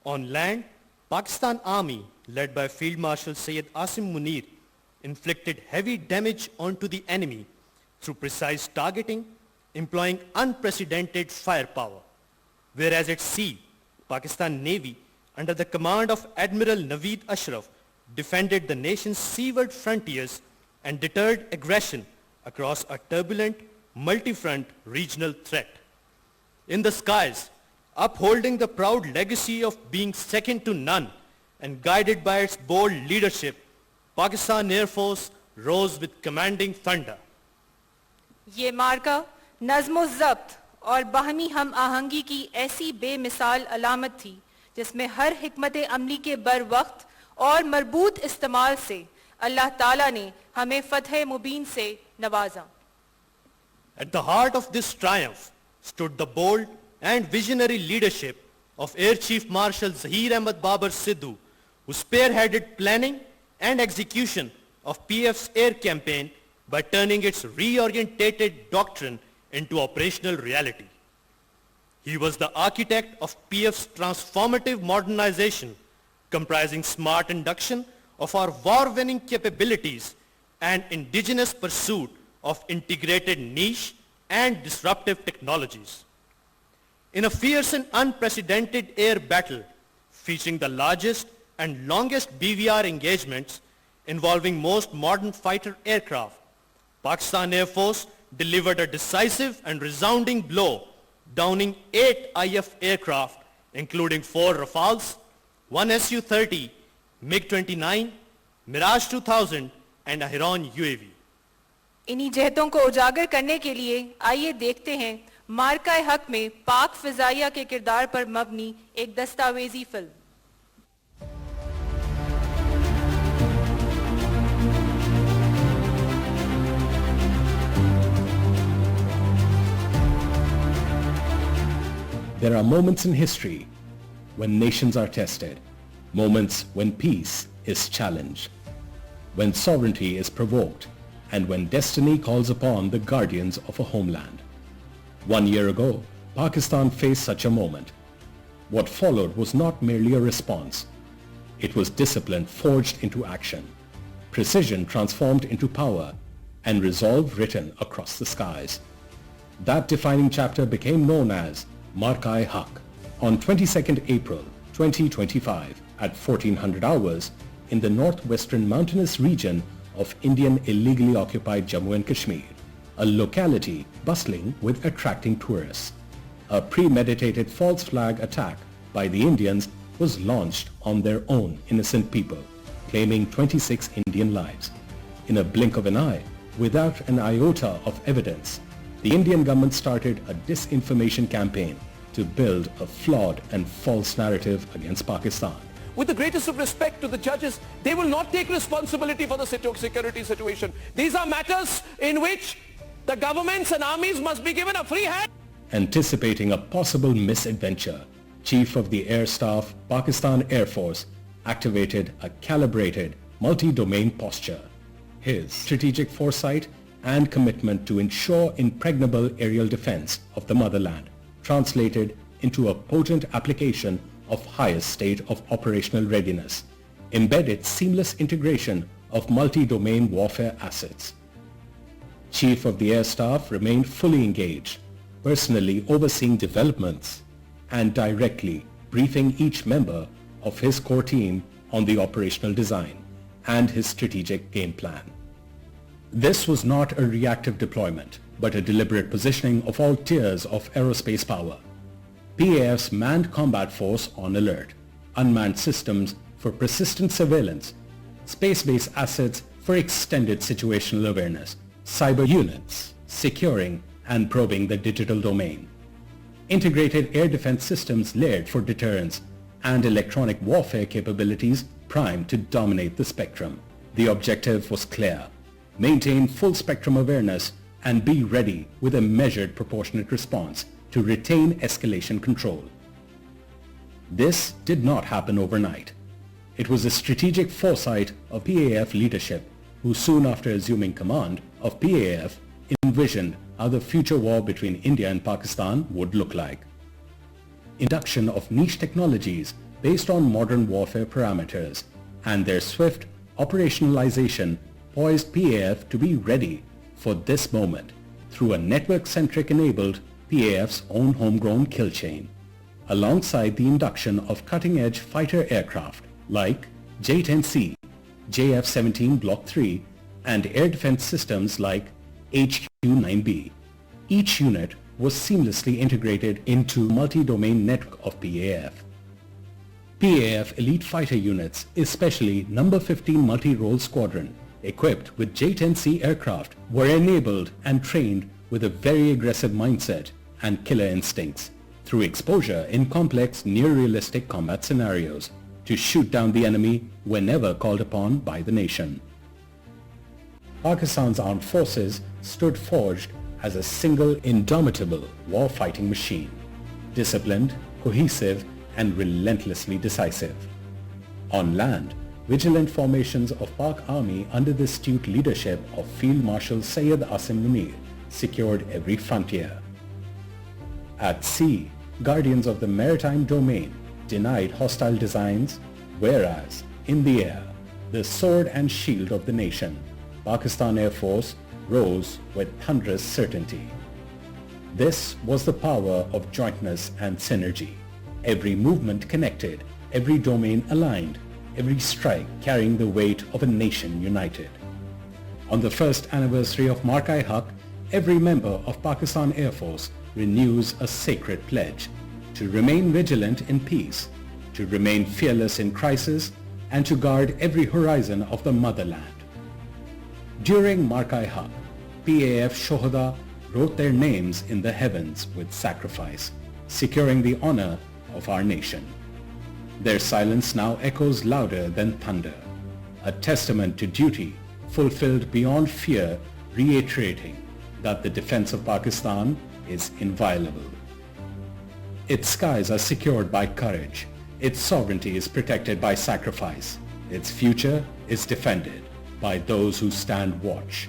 On land, Pakistan Army, led by Field Marshal Syed Asim Munir, inflicted heavy damage onto the enemy through precise targeting, employing unprecedented firepower. Whereas at sea, Pakistan Navy, under the command of Admiral Naveed Ashraf, defended the nation's seaward frontiers and deterred aggression across a turbulent, multi-front regional threat. In the skies, upholding the proud legacy of being second to none and guided by its bold leadership, Pakistan Air Force rose with commanding thunder. ये मार्का नज़्म ज़ब्त और बाहमी हम आहंगी की ऐसी बेमिसाल अलामत थी जिसमें हर हिकमत अमली के बर वक्त और मरबूत इस्तेमाल से अल्लाह ताला ने हमें फतह मुबीन से नवाजा. At the heart of this triumph stood the bold and visionary leadership of Air Chief Marshal Zahir Ahmad Babar Sidhu, who spearheaded planning and execution of PF's air campaign by turning its reorientated doctrine into operational reality. He was the architect of PF's transformative modernization, comprising smart induction of our war-winning capabilities and indigenous pursuit of integrated niche and disruptive technologies. In a fierce and unprecedented air battle featuring the largest and longest BVR engagements involving most modern fighter aircraft, Pakistan Air Force delivered a decisive and resounding blow, downing 8 IF aircraft, including 4 Rafales, 1 Su-30, MiG-29, Mirage 2000 and a Heron UAV. इन्हीं जहतों को उजागर करने के लिए आइए देखते हैं मार्का-ए-हक में पाक फिजाइया के किरदार पर मबनी एक दस्तावेजी film. There are moments in history when nations are tested, moments when peace is challenged, when sovereignty is provoked, and when destiny calls upon the guardians of a homeland. 1 year ago, Pakistan faced such a moment. What followed was not merely a response. It was discipline forged into action, precision transformed into power, and resolve written across the skies. That defining chapter became known as Maarka-e-Haq. On 22nd April 2025 at 1400 hours in the northwestern mountainous region of Indian illegally occupied Jammu and Kashmir, a locality bustling with attracting tourists. A premeditated false flag attack by the Indians was launched on their own innocent people, claiming 26 Indian lives. In a blink of an eye, without an iota of evidence, the Indian government started a disinformation campaign to build a flawed and false narrative against Pakistan. With the greatest of respect to the judges, they will not take responsibility for the security situation. These are matters in which the governments and armies must be given a free hand. Anticipating a possible misadventure, Chief of the Air Staff, Pakistan Air Force, activated a calibrated, multi-domain posture. His strategic foresight and commitment to ensure impregnable aerial defense of the motherland translated into a potent application of highest state of operational readiness, embedded seamless integration of multi-domain warfare assets. Chief of the Air Staff remained fully engaged, personally overseeing developments and directly briefing each member of his core team on the operational design and his strategic game plan. This was not a reactive deployment, but a deliberate positioning of all tiers of aerospace power. PAF's manned combat force on alert, unmanned systems for persistent surveillance, space-based assets for extended situational awareness, cyber units securing and probing the digital domain, integrated air defense systems layered for deterrence, and electronic warfare capabilities primed to dominate the spectrum. The objective was clear: maintain full spectrum awareness and be ready with a measured proportionate response to retain escalation control. This did not happen overnight. It was the strategic foresight of PAF leadership who soon after assuming command of PAF envisioned how the future war between India and Pakistan would look like. Induction of niche technologies based on modern warfare parameters, and their swift operationalization poised PAF to be ready for this moment through a network-centric enabled PAF's own homegrown kill chain, alongside the induction of cutting-edge fighter aircraft like J-10C, JF-17 Block 3, and air defense systems like HQ-9B. Each unit was seamlessly integrated into multi-domain network of PAF. PAF elite fighter units, especially No. 15 Multi-Role Squadron, equipped with J-10C aircraft, were enabled and trained with a very aggressive mindset and killer instincts through exposure in complex, near-realistic combat scenarios to shoot down the enemy whenever called upon by the nation. Pakistan's armed forces stood forged as a single indomitable war-fighting machine, disciplined, cohesive, and relentlessly decisive. On land, vigilant formations of Pak Army under the astute leadership of Field Marshal Syed Asim Munir secured every frontier. At sea, guardians of the maritime domain denied hostile designs, whereas in the air, the sword and shield of the nation, Pakistan Air Force, rose with thunderous certainty. This was the power of jointness and synergy. Every movement connected, every domain aligned, every strike carrying the weight of a nation united. On the first anniversary of Maarka-e-Haq, every member of Pakistan Air Force renews a sacred pledge to remain vigilant in peace, to remain fearless in crisis, and to guard every horizon of the motherland. During Maarka-e-Haq, PAF Shohada wrote their names in the heavens with sacrifice, securing the honor of our nation. Their silence now echoes louder than thunder, a testament to duty fulfilled beyond fear, reiterating that the defense of Pakistan is inviolable. Its skies are secured by courage, its sovereignty is protected by sacrifice, its future is defended by those who stand watch.